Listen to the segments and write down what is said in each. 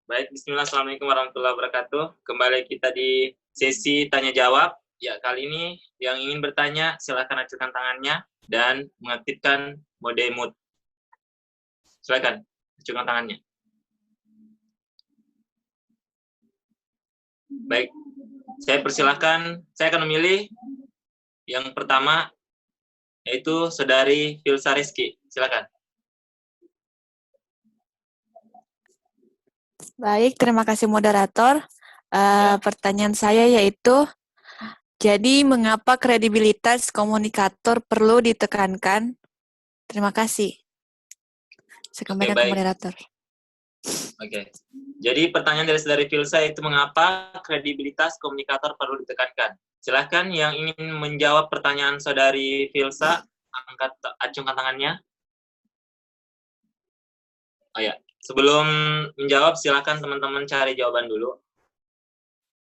Baik, bismillah, assalamualaikum warahmatullahi wabarakatuh. Kembali kita di sesi tanya jawab. Ya, kali ini yang ingin bertanya silakan ajukan tangannya dan mengaktifkan mode mute. Silakan ajukan tangannya. Baik, saya persilahkan. Saya akan memilih yang pertama yaitu Saudari Filsa Rizky. Silakan. Baik, terima kasih moderator. Pertanyaan saya yaitu, jadi mengapa kredibilitas komunikator perlu ditekankan? Terima kasih. Saya kembalikan ke moderator. Oke. Jadi pertanyaan dari Saudari Filsa itu mengapa kredibilitas komunikator perlu ditekankan? Silahkan yang ingin menjawab pertanyaan Saudari Filsa, acungkan tangannya. Oh ya, sebelum menjawab silahkan teman-teman cari jawaban dulu.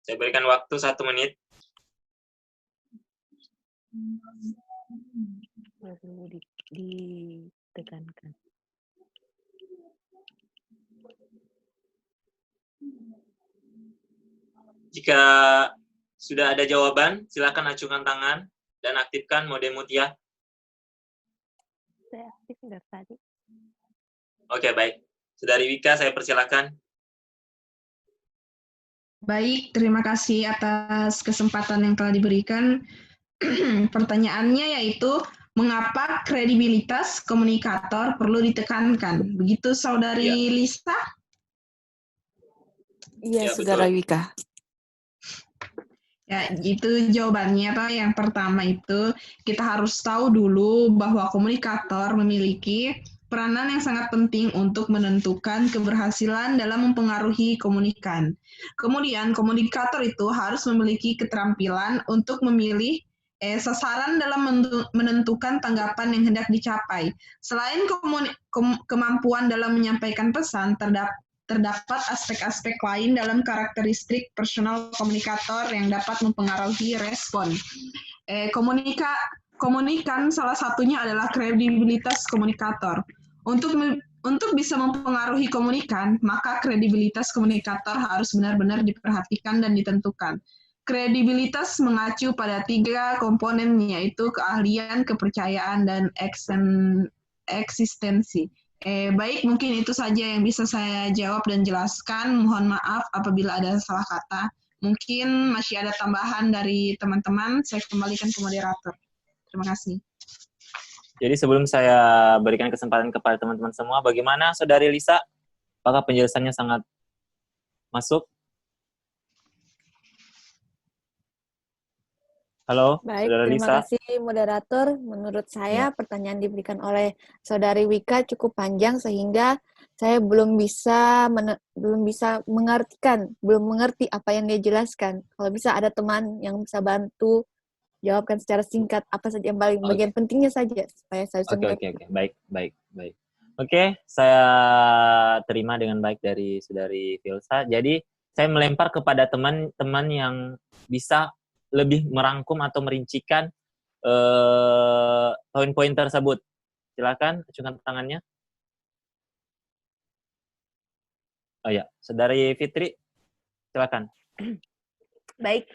Saya berikan waktu 1 menit. Perlu ditekankan. Jika sudah ada jawaban, silakan acungkan tangan dan aktifkan mode mute ya. Saya aktif dari tadi. Oke, baik. Saudari Wika, saya persilakan. Baik, terima kasih atas kesempatan yang telah diberikan. Pertanyaannya yaitu, mengapa kredibilitas komunikator perlu ditekankan? Begitu Saudari Lisa? Iya, Saudara Wika. Ya, itu jawabannya, Pak. Yang pertama itu, kita harus tahu dulu bahwa komunikator memiliki peranan yang sangat penting untuk menentukan keberhasilan dalam mempengaruhi komunikan. Kemudian, komunikator itu harus memiliki keterampilan untuk memilih sasaran dalam menentukan tanggapan yang hendak dicapai. Selain kemampuan dalam menyampaikan pesan, terdapat aspek-aspek lain dalam karakteristik personal komunikator yang dapat mempengaruhi respon. Komunikan salah satunya adalah kredibilitas komunikator. Untuk bisa mempengaruhi komunikan, maka kredibilitas komunikator harus benar-benar diperhatikan dan ditentukan. Kredibilitas mengacu pada 3 komponen, yaitu keahlian, kepercayaan, dan eksistensi. Baik, mungkin itu saja yang bisa saya jawab dan jelaskan. Mohon maaf apabila ada salah kata. Mungkin masih ada tambahan dari teman-teman, saya kembalikan ke moderator. Terima kasih. Jadi sebelum saya berikan kesempatan kepada teman-teman semua, bagaimana Saudari Lisa? Apakah penjelasannya sangat masuk? Halo, Baik, Saudara terima Lisa. kasih moderator. Menurut saya pertanyaan diberikan oleh Saudari Wika cukup panjang sehingga saya belum mengerti apa yang dia jelaskan. Kalau bisa ada teman yang bisa bantu jawabkan secara singkat apa saja yang paling bagian pentingnya saja supaya saya bisa Oke. Baik. Oke, saya terima dengan baik dari Saudari Filsa. Jadi saya melempar kepada teman-teman yang bisa lebih merangkum atau merincikan poin-poin tersebut. Silakan acungkan tangannya. Oh ya, Saudari Fitri, silakan. Baik,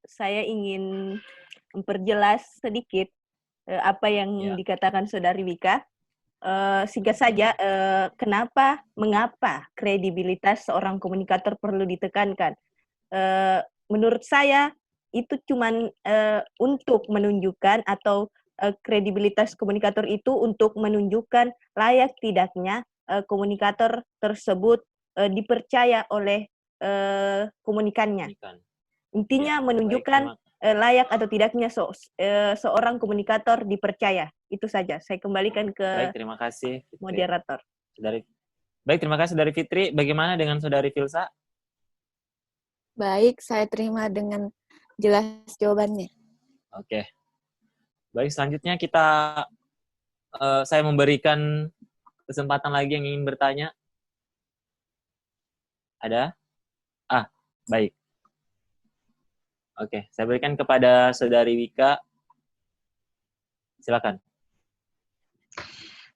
saya ingin memperjelas sedikit apa yang dikatakan Saudari Wika. Singkat saja, mengapa kredibilitas seorang komunikator perlu ditekankan? Menurut saya itu cuman untuk menunjukkan atau kredibilitas komunikator itu untuk menunjukkan layak tidaknya komunikator tersebut dipercaya oleh komunikannya. Intinya menunjukkan layak atau tidaknya seorang komunikator dipercaya. Itu saja. Saya kembalikan ke terima kasih, Fitri. Moderator. Baik, terima kasih Saudari Fitri. Bagaimana dengan Saudari Filsa? Baik, saya terima dengan jelas jawabannya. Oke. Baik, selanjutnya saya memberikan kesempatan lagi yang ingin bertanya. Ada? Baik. Oke, saya berikan kepada Saudari Wika. Silakan.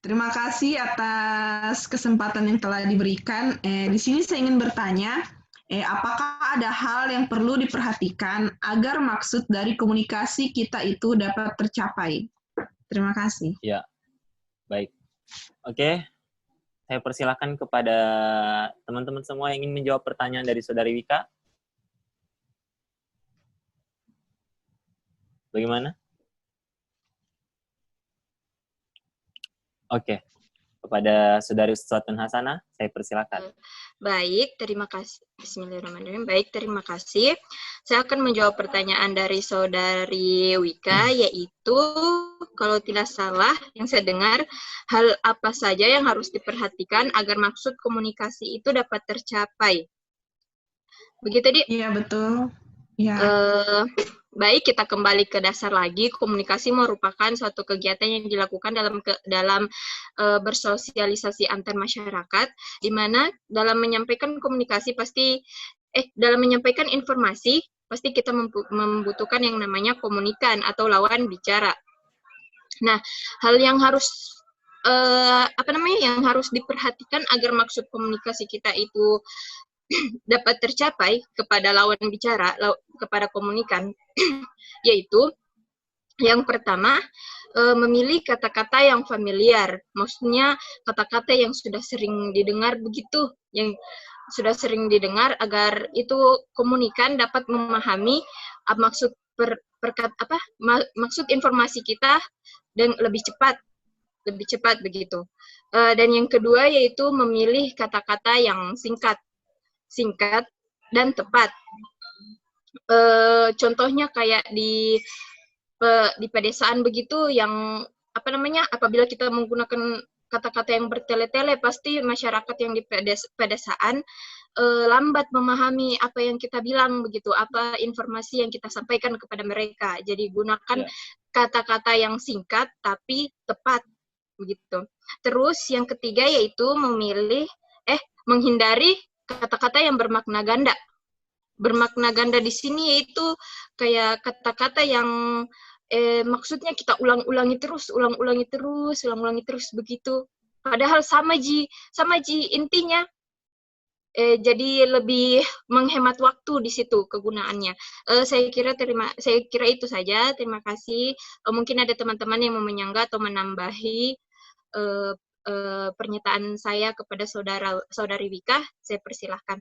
Terima kasih atas kesempatan yang telah diberikan. Di sini saya ingin bertanya, apakah ada hal yang perlu diperhatikan agar maksud dari komunikasi kita itu dapat tercapai? Terima kasih. Ya, baik. Oke, saya persilakan kepada teman-teman semua yang ingin menjawab pertanyaan dari Saudari Wika. Bagaimana? Oke, kepada Saudari Uswatun Hasanah, saya persilakan. Baik, terima kasih. Bismillahirrahmanirrahim. Baik, terima kasih. Saya akan menjawab pertanyaan dari Saudari Wika, yaitu kalau tidak salah yang saya dengar, hal apa saja yang harus diperhatikan agar maksud komunikasi itu dapat tercapai. Begitu, Di? Iya, betul. Ya. Baik, kita kembali ke dasar lagi. Komunikasi merupakan suatu kegiatan yang dilakukan dalam bersosialisasi antar masyarakat, di mana dalam menyampaikan komunikasi dalam menyampaikan informasi pasti kita membutuhkan yang namanya komunikan atau lawan bicara. Nah, hal yang harus yang harus diperhatikan agar maksud komunikasi kita itu dapat tercapai kepada lawan bicara, kepada komunikan, yaitu yang pertama, memilih kata-kata yang familiar. Maksudnya kata-kata yang sudah sering didengar begitu, yang sudah sering didengar agar itu komunikan dapat memahami maksud maksud informasi kita dan lebih cepat begitu. Dan yang kedua yaitu memilih kata-kata yang singkat dan tepat. Contohnya kayak di pedesaan begitu, yang apabila kita menggunakan kata-kata yang bertele-tele, pasti masyarakat yang di pedesaan lambat memahami apa yang kita bilang begitu, apa informasi yang kita sampaikan kepada mereka. Jadi gunakan kata-kata yang singkat tapi tepat begitu. Terus yang ketiga yaitu menghindari kata-kata yang bermakna ganda. Bermakna ganda di sini yaitu kayak kata-kata yang maksudnya kita ulang-ulangi terus begitu. Padahal sama ji intinya. Jadi lebih menghemat waktu di situ kegunaannya. Saya kira itu saja. Terima kasih. Mungkin ada teman-teman yang mau menyanggah atau menambahi pernyataan saya kepada saudari Wika, saya persilahkan.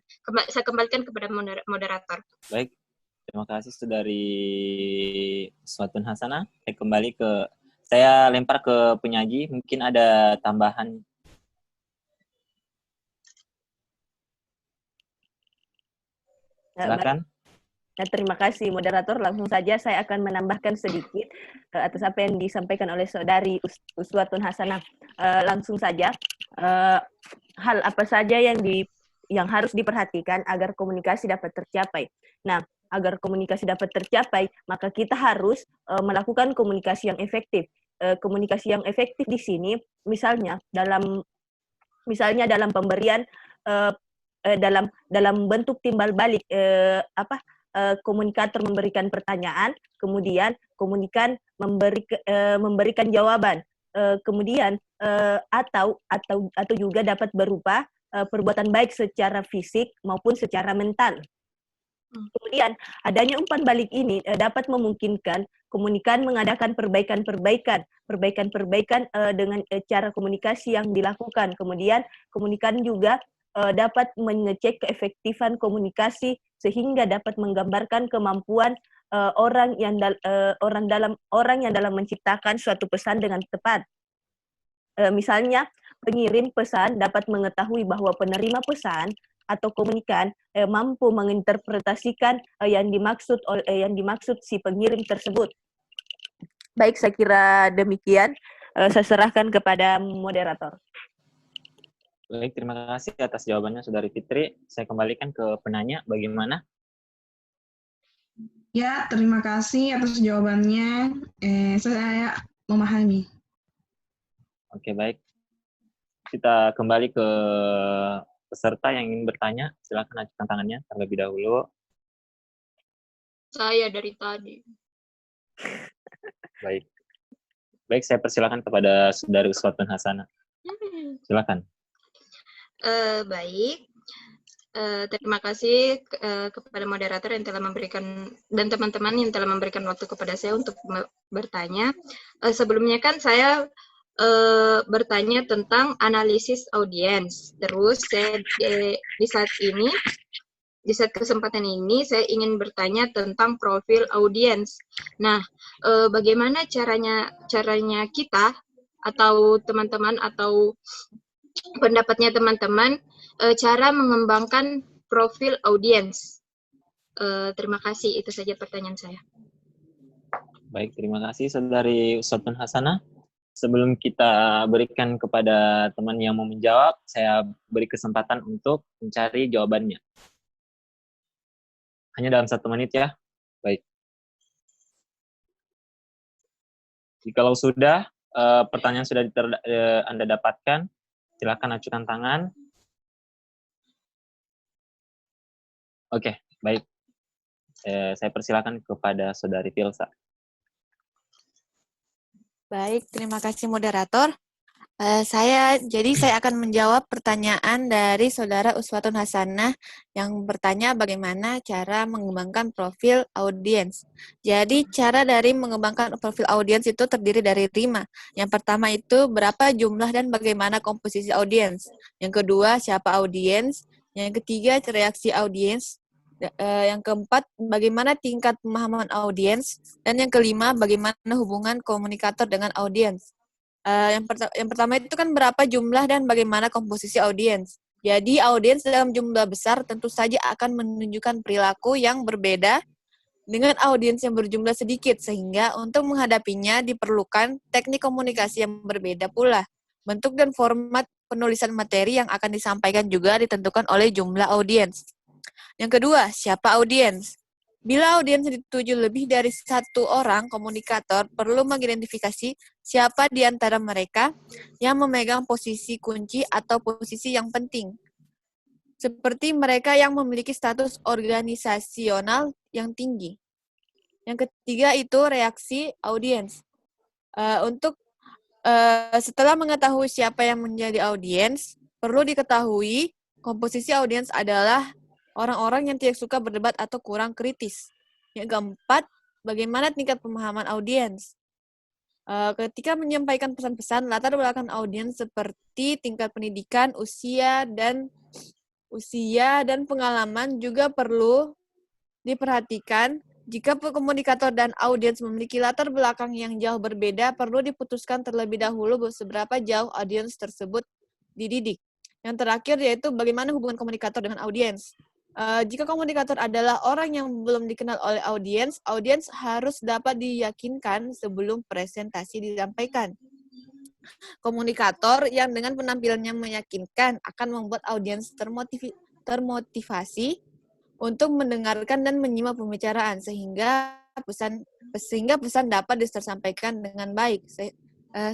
Saya kembalikan kepada moderator. Baik, terima kasih Saudari Uswatun Hasanah. Saya lempar ke penyaji, mungkin ada tambahan. Silakan. Nah, terima kasih moderator. Langsung saja saya akan menambahkan sedikit atas apa yang disampaikan oleh Saudari Uswatun Hasanah. Langsung saja, hal apa saja yang harus diperhatikan agar komunikasi dapat tercapai. Nah, agar komunikasi dapat tercapai, maka kita harus melakukan komunikasi yang efektif. Komunikasi yang efektif di sini, misalnya dalam pemberian dalam bentuk timbal balik komunikator memberikan pertanyaan, kemudian komunikan memberikan jawaban, kemudian atau juga dapat berupa perbuatan baik secara fisik maupun secara mental. Kemudian adanya umpan balik ini dapat memungkinkan komunikan mengadakan perbaikan dengan cara komunikasi yang dilakukan. Kemudian komunikan juga dapat mengecek keefektifan komunikasi sehingga dapat menggambarkan kemampuan orang yang dalam menciptakan suatu pesan dengan tepat. Misalnya pengirim pesan dapat mengetahui bahwa penerima pesan atau komunikan mampu menginterpretasikan yang dimaksud si pengirim tersebut. Baik, saya kira demikian. Saya serahkan kepada moderator. Baik, terima kasih atas jawabannya Saudari Fitri. Saya kembalikan ke penanya, bagaimana? Ya, terima kasih atas jawabannya. Saya memahami. Oke, baik. Kita kembali ke peserta yang ingin bertanya. Silakan ajukan tangannya terlebih dahulu. Saya dari tadi. Baik. Baik, saya persilakan kepada Saudari Uswatun Hasanah. Silakan. Baik. Terima kasih kepada moderator yang telah memberikan dan teman-teman yang telah memberikan waktu kepada saya untuk bertanya. Sebelumnya kan saya bertanya tentang analisis audiens. Terus saya di saat kesempatan ini saya ingin bertanya tentang profil audiens. Nah, bagaimana caranya kita atau teman-teman atau pendapatnya teman-teman cara mengembangkan profil audiens. Terima kasih, itu saja pertanyaan saya. Baik, terima kasih Saudari Uswatun Hasanah. Sebelum kita berikan kepada teman yang mau menjawab, saya beri kesempatan untuk mencari jawabannya. Hanya dalam 1 menit ya. Baik. Jikalau sudah, pertanyaan sudah Anda dapatkan, silakan acukan tangan. Oke, baik. Saya persilakan kepada Saudari Filsa. Baik, terima kasih moderator. Saya akan menjawab pertanyaan dari Saudara Uswatun Hasanah yang bertanya bagaimana cara mengembangkan profil audiens. Jadi cara dari mengembangkan profil audiens itu terdiri dari 5. Yang pertama itu berapa jumlah dan bagaimana komposisi audiens. Yang kedua, siapa audiens. Yang ketiga, reaksi audiens. Yang keempat, bagaimana tingkat pemahaman audiens. Dan yang kelima, bagaimana hubungan komunikator dengan audiens. Yang pertama itu kan berapa jumlah dan bagaimana komposisi audiens. Jadi audiens dalam jumlah besar tentu saja akan menunjukkan perilaku yang berbeda dengan audiens yang berjumlah sedikit, sehingga untuk menghadapinya diperlukan teknik komunikasi yang berbeda pula. Bentuk dan format penulisan materi yang akan disampaikan juga ditentukan oleh jumlah audiens. Yang kedua, siapa audiens? Bila audiens dituju lebih dari 1 orang, komunikator perlu mengidentifikasi siapa di antara mereka yang memegang posisi kunci atau posisi yang penting. Seperti mereka yang memiliki status organisasional yang tinggi. Yang ketiga itu reaksi audiens. Setelah mengetahui siapa yang menjadi audiens, perlu diketahui komposisi audiens adalah orang-orang yang tidak suka berdebat atau kurang kritis. Yang keempat, bagaimana tingkat pemahaman audiens. Ketika menyampaikan pesan-pesan, latar belakang audiens seperti tingkat pendidikan, usia dan pengalaman juga perlu diperhatikan. Jika komunikator dan audiens memiliki latar belakang yang jauh berbeda, perlu diputuskan terlebih dahulu seberapa jauh audiens tersebut dididik. Yang terakhir yaitu bagaimana hubungan komunikator dengan audiens. Jika komunikator adalah orang yang belum dikenal oleh audiens, audiens harus dapat diyakinkan sebelum presentasi disampaikan. Komunikator yang dengan penampilannya meyakinkan akan membuat audiens termotivasi untuk mendengarkan dan menyimak pembicaraan sehingga pesan dapat disampaikan dengan baik.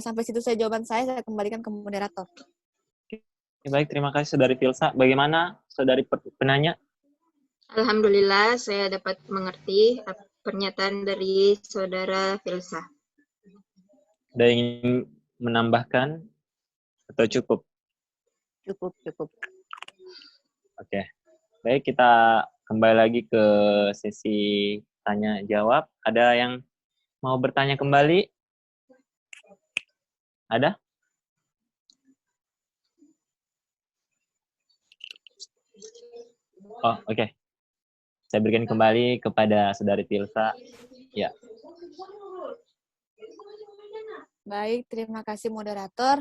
Sampai situ saya jawaban saya kembalikan ke moderator. Baik, terima kasih Saudari Filsa. Bagaimana Saudari penanya? Alhamdulillah saya dapat mengerti pernyataan dari Saudara Filsa. Ada yang ingin menambahkan atau cukup? Cukup. Oke. Baik, kita kembali lagi ke sesi tanya jawab. Ada yang mau bertanya kembali? Ada? Oh, oke. Saya berikan kembali kepada Saudari Filsa. Ya. Baik, terima kasih moderator.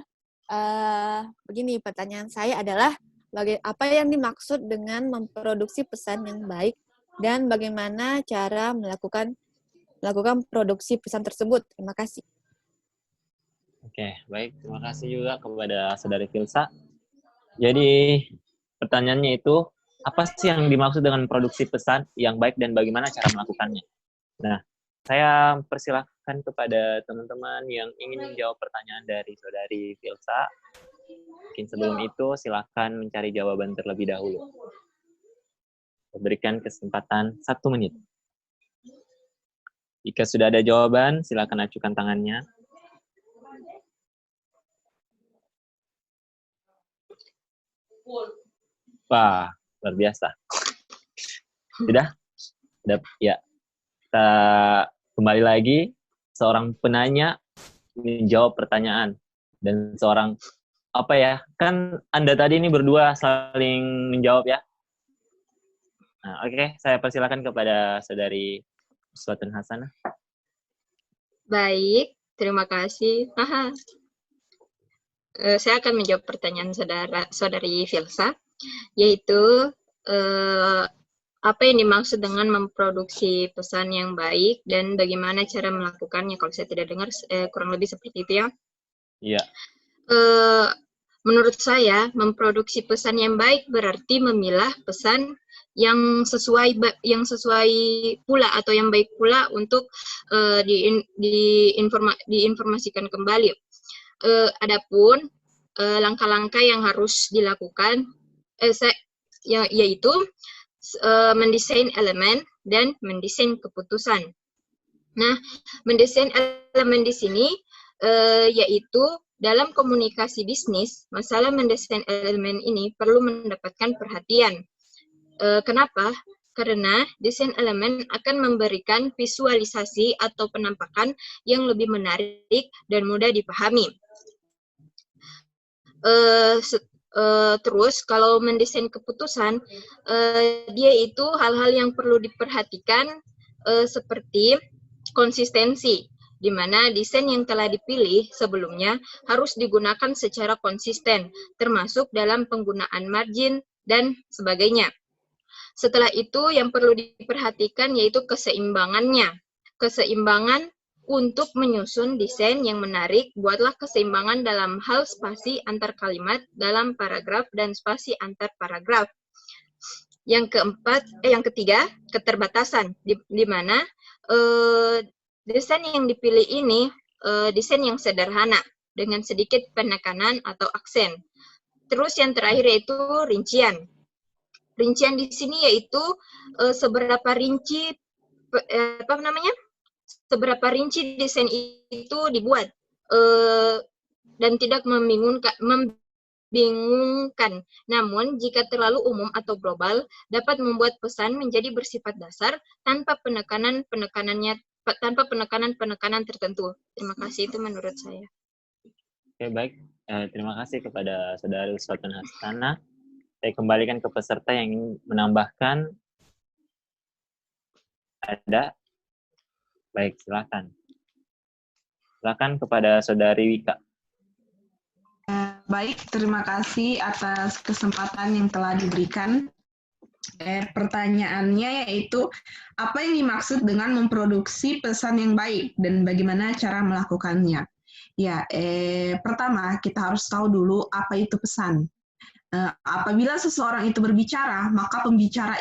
Begini, pertanyaan saya adalah apa yang dimaksud dengan memproduksi pesan yang baik dan bagaimana cara melakukan produksi pesan tersebut. Terima kasih. Oke, baik. Terima kasih juga kepada Saudari Filsa. Jadi, pertanyaannya itu, apa sih yang dimaksud dengan produksi pesan yang baik dan bagaimana cara melakukannya? Nah, saya persilahkan kepada teman-teman yang ingin menjawab pertanyaan dari Saudari Filsa. Mungkin sebelum itu, silakan mencari jawaban terlebih dahulu. Berikan kesempatan 1 menit. Jika sudah ada jawaban, silakan acukan tangannya. Wah, luar biasa. Sudah? Ya. Kita kembali lagi. Seorang penanya menjawab pertanyaan. Dan seorang, kan Anda tadi ini berdua saling menjawab ya. Nah, oke, saya persilakan kepada Saudari Uswatun Hasanah. Baik, terima kasih. Saya akan menjawab pertanyaan Saudari Filsa, yaitu apa yang dimaksud dengan memproduksi pesan yang baik dan bagaimana cara melakukannya. Kalau saya tidak dengar, kurang lebih seperti itu ya. Iya. Menurut saya, memproduksi pesan yang baik berarti memilah pesan yang sesuai pula atau yang baik pula untuk diinformasikan kembali. Adapun langkah-langkah yang harus dilakukan yaitu mendesain elemen dan mendesain keputusan. Nah, mendesain elemen di sini yaitu dalam komunikasi bisnis, masalah mendesain elemen ini perlu mendapatkan perhatian. Kenapa? Karena desain elemen akan memberikan visualisasi atau penampakan yang lebih menarik dan mudah dipahami. Terus kalau mendesain keputusan, dia itu hal-hal yang perlu diperhatikan seperti konsistensi, di mana desain yang telah dipilih sebelumnya harus digunakan secara konsisten, termasuk dalam penggunaan margin dan sebagainya. Setelah itu yang perlu diperhatikan yaitu keseimbangannya. Keseimbangan untuk menyusun desain yang menarik, buatlah keseimbangan dalam hal spasi antar kalimat dalam paragraf dan spasi antar paragraf. Yang ketiga, keterbatasan, di mana desain yang dipilih ini desain yang sederhana dengan sedikit penekanan atau aksen. Terus yang terakhir yaitu rincian. Rincian di sini yaitu seberapa rinci desain itu dibuat dan tidak membingungkan. Namun jika terlalu umum atau global dapat membuat pesan menjadi bersifat dasar tanpa penekanan tertentu. Terima kasih, itu menurut saya. Oke, baik. Terima kasih kepada Saudari Uswatun Hasanah. Saya kembalikan ke peserta yang ingin menambahkan. Ada? Baik, silakan. Silakan kepada Saudari Wika. Baik, terima kasih atas kesempatan yang telah diberikan. Pertanyaannya yaitu, apa yang dimaksud dengan memproduksi pesan yang baik dan bagaimana cara melakukannya? Ya, pertama kita harus tahu dulu apa itu pesan. Apabila seseorang itu berbicara, maka pembicaraan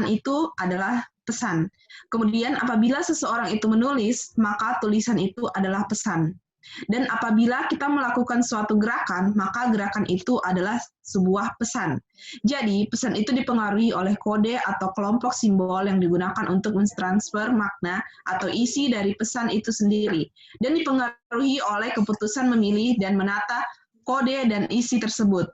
itu adalah pesan. Kemudian apabila seseorang itu menulis, maka tulisan itu adalah pesan. Dan apabila kita melakukan suatu gerakan, maka gerakan itu adalah sebuah pesan. Jadi, pesan itu dipengaruhi oleh kode atau kelompok simbol yang digunakan untuk mentransfer makna atau isi dari pesan itu sendiri. Dan dipengaruhi oleh keputusan memilih dan menata kode dan isi tersebut.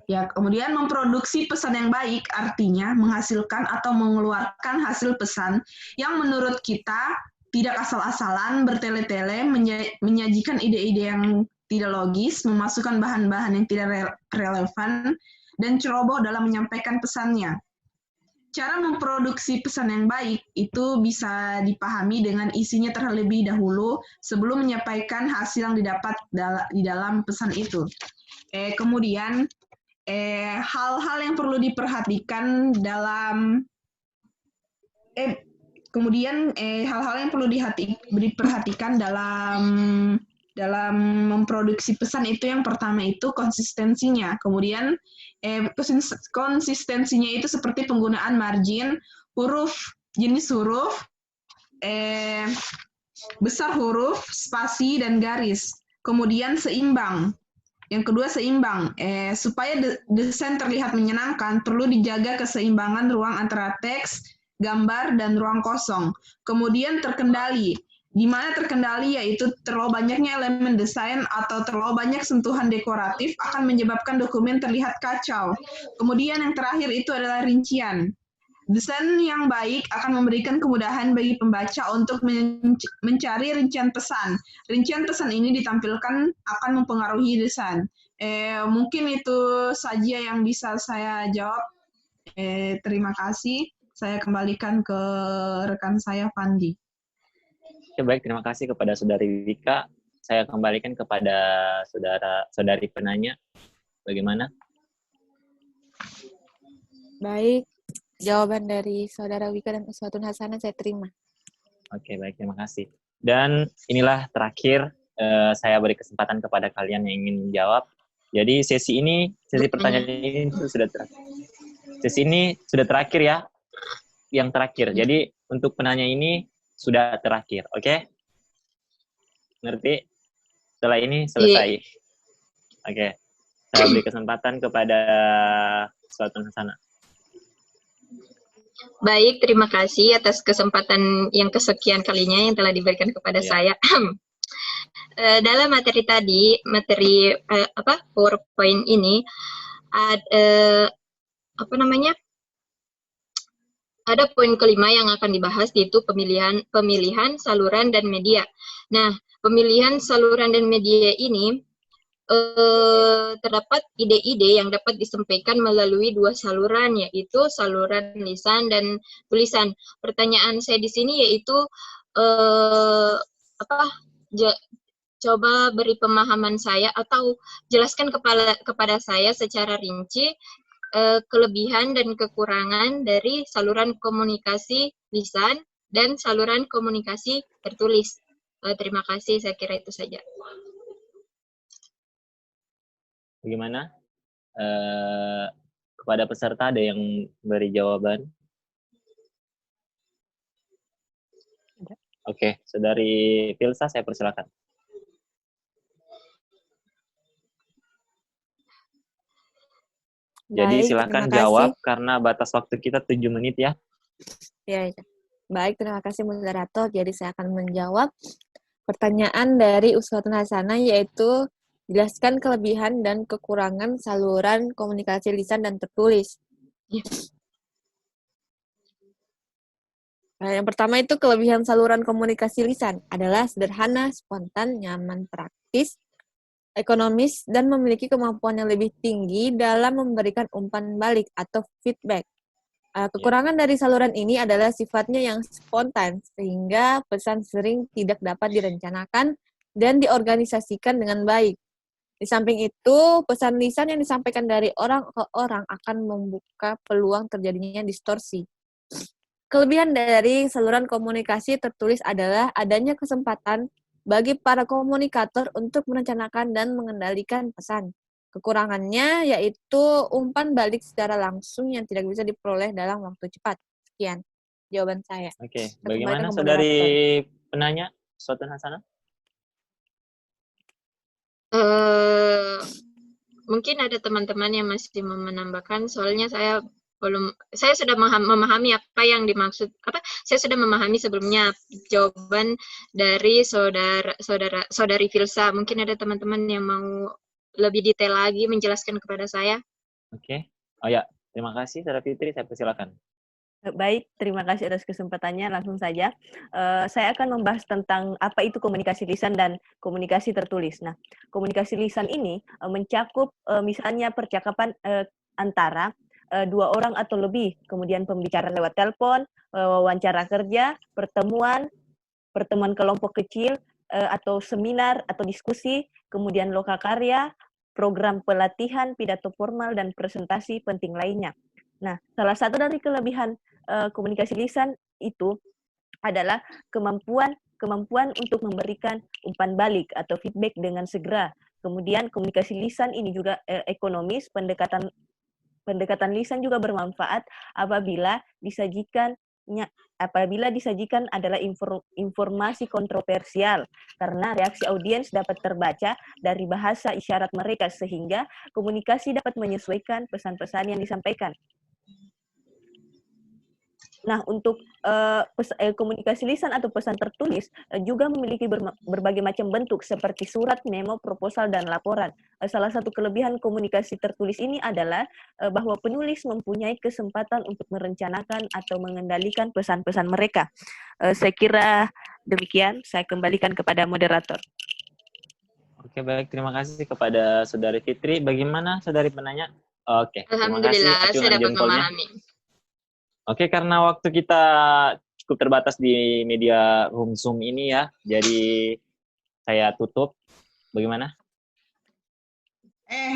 Ya, kemudian memproduksi pesan yang baik artinya menghasilkan atau mengeluarkan hasil pesan yang menurut kita tidak asal-asalan, bertele-tele, menyajikan ide-ide yang tidak logis, memasukkan bahan-bahan yang tidak relevan, dan ceroboh dalam menyampaikan pesannya. Cara memproduksi pesan yang baik itu bisa dipahami dengan isinya terlebih dahulu sebelum menyampaikan hasil yang didapat di dalam pesan itu. Kemudian, hal-hal yang perlu diperhatikan dalam hal-hal yang perlu diperhatikan dalam memproduksi pesan itu, yang pertama itu konsistensinya. Kemudian konsistensinya itu seperti penggunaan margin, jenis huruf, besar huruf, spasi, dan garis. Kemudian seimbang. Yang kedua seimbang. Supaya desain terlihat menyenangkan, perlu dijaga keseimbangan ruang antara teks, gambar, dan ruang kosong. Kemudian terkendali. di mana terkendali yaitu terlalu banyaknya elemen desain atau terlalu banyak sentuhan dekoratif akan menyebabkan dokumen terlihat kacau. Kemudian yang terakhir itu adalah rincian. Desain yang baik akan memberikan kemudahan bagi pembaca untuk mencari rincian pesan. Rincian pesan ini ditampilkan akan mempengaruhi desain. Mungkin itu saja yang bisa saya jawab. Terima kasih. Saya kembalikan ke rekan saya, Fandi. Oke, baik, terima kasih kepada Saudari Wika. Saya kembalikan kepada saudari penanya. Bagaimana? Baik, jawaban dari Saudara Wika dan Uswatun Hasanah saya terima. Oke, baik, terima kasih. Dan inilah terakhir saya beri kesempatan kepada kalian yang ingin menjawab. Jadi sesi pertanyaan ini sudah terakhir. Sesi ini sudah terakhir ya, yang terakhir. Jadi untuk penanya ini sudah terakhir, oke? Ngerti? Setelah ini selesai. Oke. Saya beri kesempatan kepada Uswatun Hasanah. Baik, terima kasih atas kesempatan yang kesekian kalinya yang telah diberikan kepada saya. Dalam materi tadi, PowerPoint ini, ada poin kelima yang akan dibahas, yaitu pemilihan saluran dan media. Nah, pemilihan saluran dan media ini terdapat ide-ide yang dapat disampaikan melalui dua saluran, yaitu saluran lisan dan tulisan. Pertanyaan saya di sini yaitu coba beri pemahaman saya atau jelaskan kepada saya secara rinci kelebihan dan kekurangan dari saluran komunikasi lisan dan saluran komunikasi tertulis. Terima kasih, saya kira itu saja. Bagaimana? Kepada peserta ada yang beri jawaban? Oke, Saudari Filsa, saya persilakan. Jadi silakan jawab karena batas waktu kita 7 menit ya. Ya. Baik, terima kasih moderator. Jadi saya akan menjawab pertanyaan dari Uswatun Hasanah, yaitu jelaskan kelebihan dan kekurangan saluran komunikasi lisan dan tertulis. Nah, yang pertama itu kelebihan saluran komunikasi lisan adalah sederhana, spontan, nyaman, praktis, ekonomis, dan memiliki kemampuan yang lebih tinggi dalam memberikan umpan balik atau feedback. Kekurangan dari saluran ini adalah sifatnya yang spontan, sehingga pesan sering tidak dapat direncanakan dan diorganisasikan dengan baik. Di samping itu, pesan lisan yang disampaikan dari orang ke orang akan membuka peluang terjadinya distorsi. Kelebihan dari saluran komunikasi tertulis adalah adanya kesempatan bagi para komunikator untuk merencanakan dan mengendalikan pesan. Kekurangannya yaitu umpan balik secara langsung yang tidak bisa diperoleh dalam waktu cepat. Sekian jawaban saya. Oke, bagaimana Saudari penanya, Uswatun Hasanah? Mungkin ada teman-teman yang masih mau menambahkan, soalnya saya sudah memahami apa yang dimaksud, saya sudah memahami sebelumnya jawaban dari saudari Filsa. Mungkin ada teman-teman yang mau lebih detail lagi menjelaskan kepada saya. Oke. Oh ya, terima kasih Saudara Fitri, saya persilakan. Baik, terima kasih atas kesempatannya. Langsung saja, saya akan membahas tentang apa itu komunikasi lisan dan komunikasi tertulis. Nah, komunikasi lisan ini mencakup misalnya percakapan antara dua orang atau lebih, kemudian pembicaraan lewat telepon, wawancara kerja, pertemuan kelompok kecil, atau seminar atau diskusi, kemudian lokakarya, program pelatihan, pidato formal, dan presentasi penting lainnya. Nah, salah satu dari kelebihan komunikasi lisan itu adalah kemampuan untuk memberikan umpan balik atau feedback dengan segera. Kemudian komunikasi lisan ini juga ekonomis, pendekatan lisan juga bermanfaat apabila disajikan adalah informasi kontroversial, karena reaksi audiens dapat terbaca dari bahasa isyarat mereka, sehingga komunikasi dapat menyesuaikan pesan-pesan yang disampaikan. Nah, untuk komunikasi lisan atau pesan tertulis juga memiliki berbagai macam bentuk seperti surat, memo, proposal, dan laporan. Salah satu kelebihan komunikasi tertulis ini adalah bahwa penulis mempunyai kesempatan untuk merencanakan atau mengendalikan pesan-pesan mereka. Saya kira demikian, saya kembalikan kepada moderator. Oke, baik. Terima kasih kepada Saudari Fitri. Bagaimana Saudari penanya? Oke, terima kasih Alhamdulillah, saya acungan dapat jempolnya. memahami. Oke, karena waktu kita cukup terbatas di media room Zoom ini ya, jadi saya tutup. Bagaimana?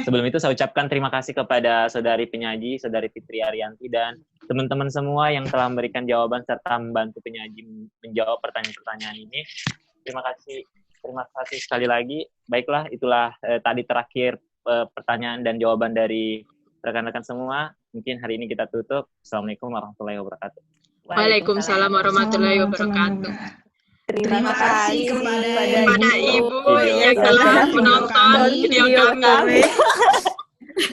Sebelum itu saya ucapkan terima kasih kepada Saudari penyaji, Saudari Fitri Arianti, dan teman-teman semua yang telah memberikan jawaban serta membantu penyaji menjawab pertanyaan-pertanyaan ini. Terima kasih sekali lagi. Baiklah, itulah tadi terakhir pertanyaan dan jawaban dari rekan-rekan semua. Mungkin hari ini kita tutup. Assalamualaikum warahmatullahi wabarakatuh. Waalaikumsalam warahmatullahi wabarakatuh. Terima kasih kepada Ibu Video yang telah menonton video kami.